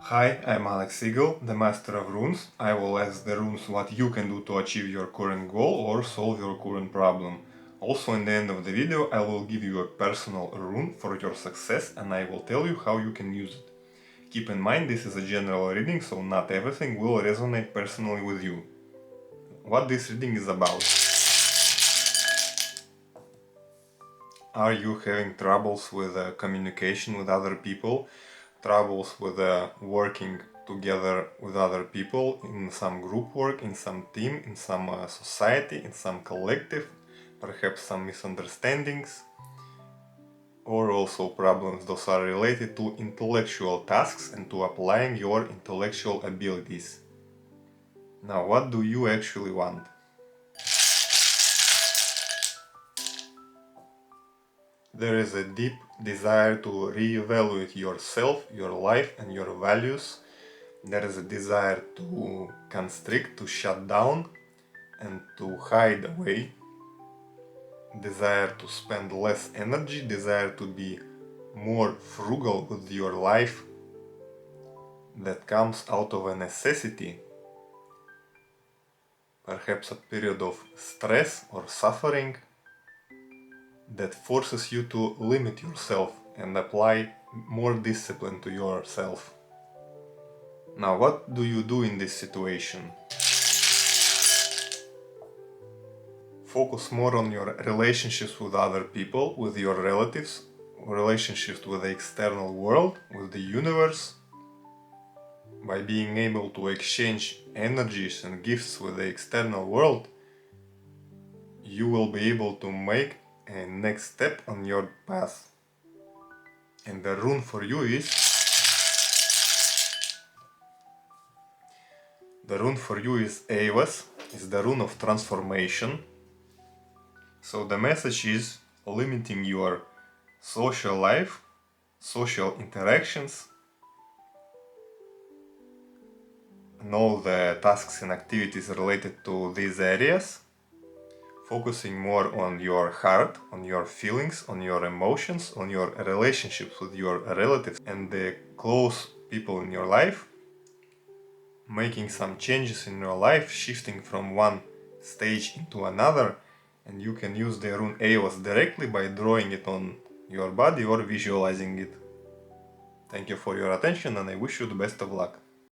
Hi, I'm Alex Eagle, the Master of Runes. I will ask the runes what you can do to achieve your current goal or solve your current problem. Also, in the end of the video, I will give you a personal rune for your success and I will tell you how you can use it. Keep in mind, this is a general reading, so not everything will resonate personally with you. What this reading is about? Are you having troubles with communication with other people? Troubles with working together with other people in some group work, in some team, in some society, in some collective, perhaps some misunderstandings, or also problems those are related to intellectual tasks and to applying your intellectual abilities. Now, what do you actually want? There is a deep desire to reevaluate yourself, your life and your values. There is a desire to constrict, to shut down and to hide away. Desire to spend less energy, desire to be more frugal with your life. That comes out of a necessity. Perhaps a period of stress or suffering that forces you to limit yourself and apply more discipline to yourself. Now, what do you do in this situation? Focus more on your relationships with other people, with your relatives, relationships with the external world, with the universe. By being able to exchange energies and gifts with the external world, you will be able to make a next step on your path. And the rune for you is... The rune for you is Avas, is the rune of transformation. So the message is limiting your social life, social interactions, and all the tasks and activities related to these areas. Focusing more on your heart, on your feelings, on your emotions, on your relationships with your relatives and the close people in your life. Making some changes in your life, shifting from one stage into another, and you can use the rune Eos directly by drawing it on your body or visualizing it. Thank you for your attention and I wish you the best of luck.